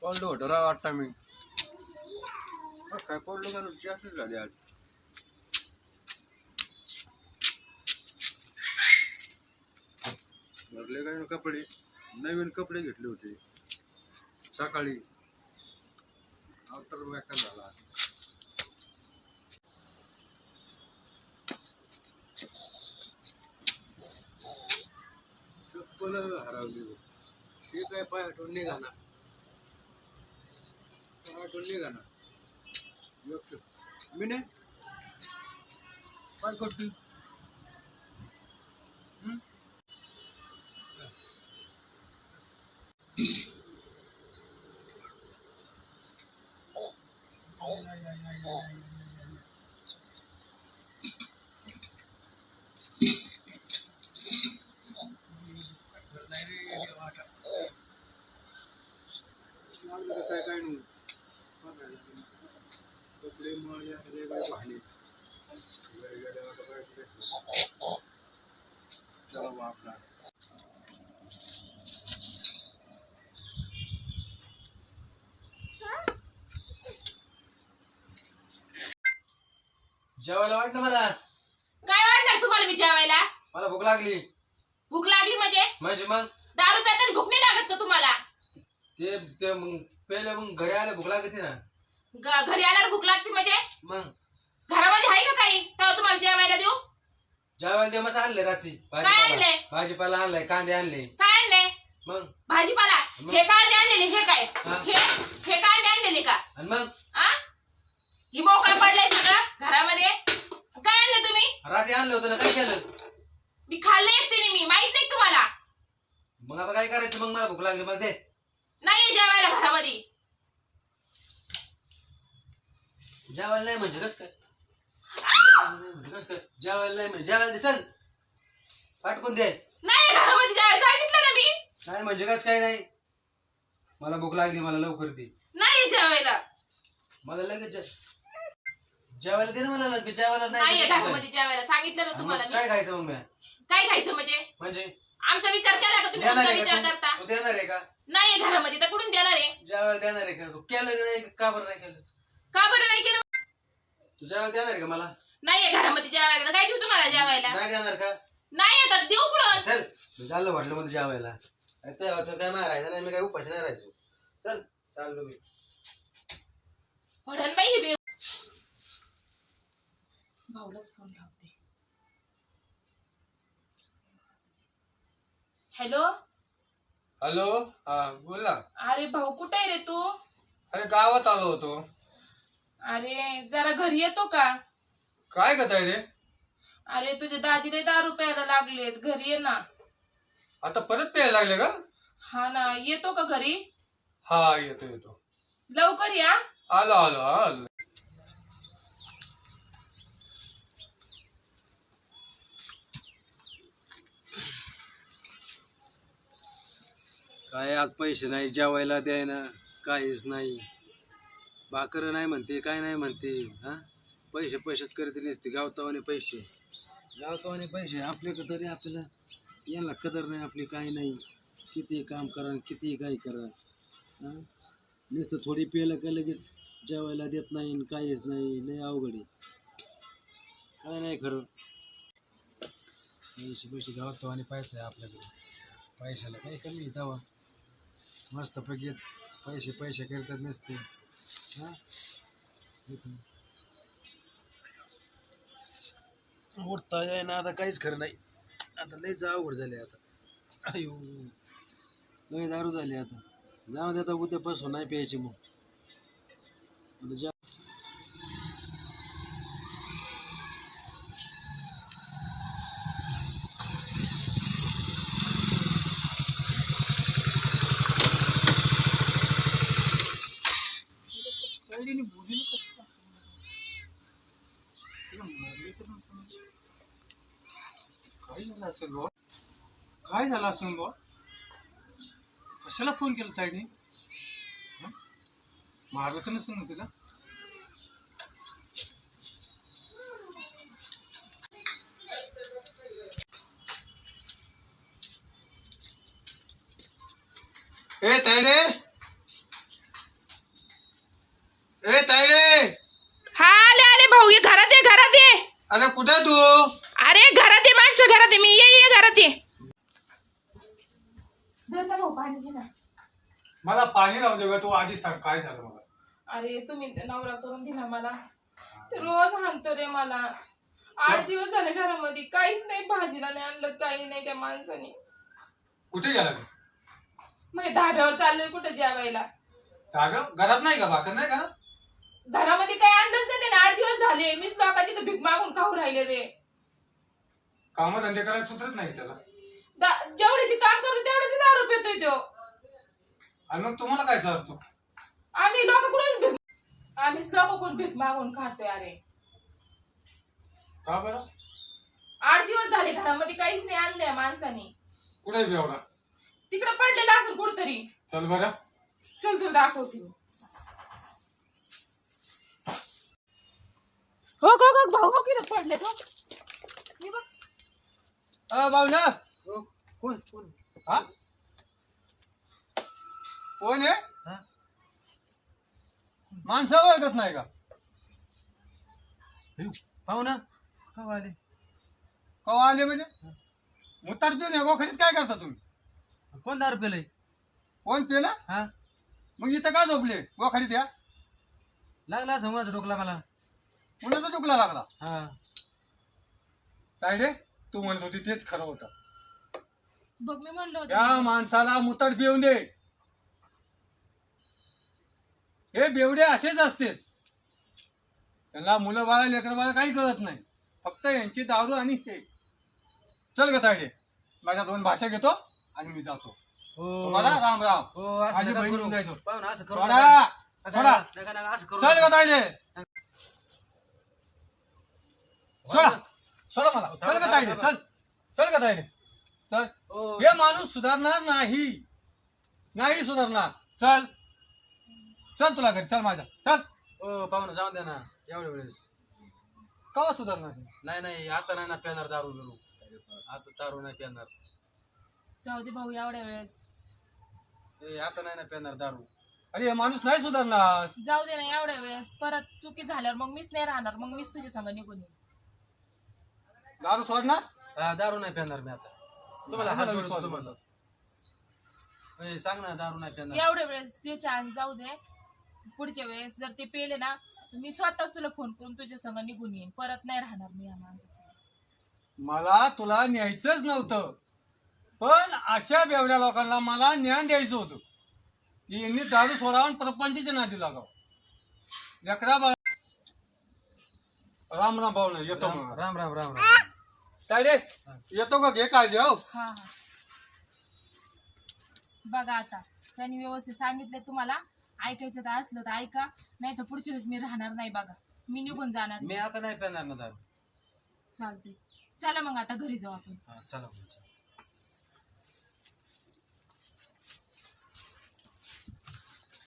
पडलो होतो राव आता मी. काय पडलो का जास्त झाले आज. भरले काय कपडे, नवीन कपडे घेतले होते सकाळी. आफ्टर वेकन झाला. चप्पल हरवली. हे काय पाय हटून निघाना. हटून निघाना. मी नाही काय करते. काय काय नाही कपडे पाहिले आपला. जेवायला वाटलं मला. काय वाटणार तुम्हाला मी जेवायला? मला भूक लागली. भूक लागली म्हणजे मग दारू प्यायला भूक नाही लागत का तुम्हाला? ते ते मग पहिले मग घरी आले भूक लागते ना. घरी आल्यावर भूक लागते म्हणजे मग घरामध्ये आहे का काही तेव्हा तुम्हाला जेवायला देऊ? जेवायला दे मग आणले रात्री. काय आणलंय? भाजीपाला आणलाय, कांदे आणले. काय आणलंय? मग भाजीपाला. हे कांदे आणलेले. हे काय हे कांदे आणलेले का? आणि मग ही मोकळं पडलंय सगळं घरामध्ये. काय आणलं तुम्ही? रात्री आणलं होतं ना. काय केलं? मी खाल्लं एकटीने. मी माहित नाही तुम्हाला. मग आता काय करायचं. मग मला भूक लागली मग दे. नाही जेवायला घरामध्ये. जेवायला नाही म्हणजे कस काय. जेवायला नाही म्हणजे जेवायला दे. चल पाठकून दे. नाही घरामध्ये जेवायला सांगितलं ना मी. नाही म्हणजे कस काय नाही. मला भूक लागली. मला लवकर दे. नाही जेवायला. मला लगेच जेवायला दे ना. मला लगेच जेवायला नाही घरामध्ये जेवायला सांगितलं ना तुम्हाला. काय खायचं मग. काय खायचं म्हणजे आमचा विचार केला का तुम्ही? तुमचा विचार करता. तू देणार आहे का? नाही घरामध्ये तर कुठून देणार आहे? जेवायला देणार आहे का? तू केलं नाही का बरं नाही केलं? का बरं नाही केलं? तू जेवायला देणार आहे का मला? नाहीये घरामध्ये जेवायला. काय देऊ तुम्हाला जेवायला? नाही देणार का? नाही येतात. देऊ कुठं? चल मी चाललो म्हटलं मध्ये जेवायला. काय मारायचं नाही. मी काय उपाशी नाही राहायचो. चल चाललो मी. पडन बाई हे भाऊलाच फोन लावते. Hello hello. हा बोल ना. अरे भाऊ कुठे आहे रे तू? अरे गावात आलो होतो. अरे जरा घरी येतो का? काय करताय रे? अरे तुझे दाजीला दारू प्यायला लागलेत. घरी ये ना. आता परत प्यायला लागले का? हा ना. येतो का घरी? हा येतो येतो. लवकर या. आलो आलो आलो. काय आज पैसे नाही जेवायला द्यायना. काहीच नाही. भाकर नाही म्हणते. काय नाही म्हणते. पैसे पैसेच करते नसते. गावतावाने पैसे. गावतावाने पैसे आपल्याकडे तरी आपल्याला यांना कदर नाही आपली. काही नाही. किती काम करा किती काय करा. नुसतं थोडी प्यायला का लगेच जेवायला देत नाही. काहीच नाही. लय अवघड आहे. काय नाही खरं. पैसे पैसे गावतावाने पैसे आहे आपल्याकडे. पैशाला काही कमी दवा. मस्तपैकी पैसे पैसे करतात नसते. उठता जाय ना. आता काहीच खरं नाही. आता लयच अवघड झाले. आता अयो लय दारू झाली. आता जाऊ दे. आता उद्यापासून नाही प्यायची. मग काय झालं असेल बा? कशाला फोन केला साईडने? मारलं तर नसेल ना तुला? ए तायडे ए ताईडे, हा आले आले भाऊ ये घरात ये घरात ये. अरे कुठे तू? अरे घरात ये मागच्या घरात आहे मी ये घरात ये. भाऊ पाणी घे ना. मला पाणी राहू दे बा, तू आधी सांग काय झालं मला. अरे तुम्ही नवरा करून दिला मला. ते रोज हाणतो रे मला. 8 दिवस झाले घरामध्ये काहीच नाही, भाजीला नाही आणलं काही नाही त्या माणसाने. कुठे गेला तू? म्हणजे धाब्यावर चाललोय कुठं जेवायला. घरात नाही का? भाकर नाही का? घरामध्ये काही आणलंच नाही त्याने. 8 दिवस झाले मीच लोकांची तर भीक मागून खाऊ राहिले रे. काम धंदे करायला सुधरत नाही त्याला. जेवढ्याची काम करतो तेवढ्याची दारू पितोय तो. आणि मग तुम्हाला काय चालतो? आम्ही आम्हीच लोकांकडून भीक मागून खातोय. अरे का बरं? 8 दिवस झाले घरामध्ये काहीच नाही आणलंय माणसाने. कुठे बेवडा? तिकडे पडलेला असेल कुठतरी. चल बरं. चल तुला दाखवते मी. हो भाऊ हो किती पडले तो. हे बघ. बावल्या, हो, कोण कोण हा कोण आहे? हा? माणसं ओळखत नाही का? पाहू ना का आले? कवा आले म्हणजे? मुतार पिऊन या गोखरीत काय करता तुम्ही? कोण दारू पेलय? कोण पिला? हा, मग इथं का झोपले गोखरीत? या लागला समोरचा डोकला मला. मुलाचा दुखला लागला. हा, काय रे, तू म्हणत होती तेच खरं होतं. बघ मी म्हणलं होतं. या माणसाला मुतार पिऊन दे. हे बेवडे असेच असते. त्यांना मुलं बाळा लेकर बाळा काही कळत नाही. फक्त यांची दारू आणि हे. चल ग तायडे, माझ्या 2 भाषा घेतो आणि मी जातो. हो तुम्हाला राम राम. हो, असं माझी नका बहीण करू. येऊन जायचो. पाहू ना असं करू सोडा, नका. सोडा. नका नका असं करू चल नका. ग तायडे, सोडा सोडा मला. चल ग तायडे, चल चल ग तायडे, चल. हो, हे माणूस सुधारणार नाही सुधारणार. चल चल तुला घरी, चल माझ्या, चल. हो पाहू ना, जाऊन द्या ना. एवढ्या वेळेस कवा सुधारणार? नाही आता नाही ना पेणार दारू बिरू. आता दारू नाही पेणार. जाऊ दे भाऊ एवढ्या वेळेस. आता नाही ना पेणार दारू. अरे हे माणूस नाही सुधारणार. जाऊ दे ना एवढ्या वेळेस. परत चुकी झाल्यावर मग मीच नाही राहणार. मग मीच तुझ्या संग निघून येईन. दारू सोडणार? दारू नाही पेणार मी आता. तुम्हाला हात मला जोडतो विश्वास तुम्हाला. सांग ना, दारू नाही पेणार. एवढ्या वेळेस ते चान्स जाऊ दे. पुढच्या वेळेस जर ते पेले ना मी स्वतःच तुला फोन करून तुझ्या संग निघून येईन. परत नाही राहणार मी या माणसासंग. मला तुला न्यायचंच नव्हतं, पण अशा बेवड्या लोकांना मला ज्ञान द्यायचं होतं की यांनी दारू सोडावून प्रपंचाच्या नादी लागावं. लेकरा बाळा, राम राम भाऊ नाही येतो मग. राम राम राम राम. काय रे, येतो का? घे काळजी. हो हा हा. बघा आता त्यांनी व्यवस्थित सांगितलं तुम्हाला. ऐकायचं तर असलं तर ऐका, नाही तर पुढच्या वेळेस मी राहणार नाही. बघा मी निघून जाणार. मी आता नाही पेणार ना दारू. चालते. चला मग आता घरी जाऊ आपण. चला.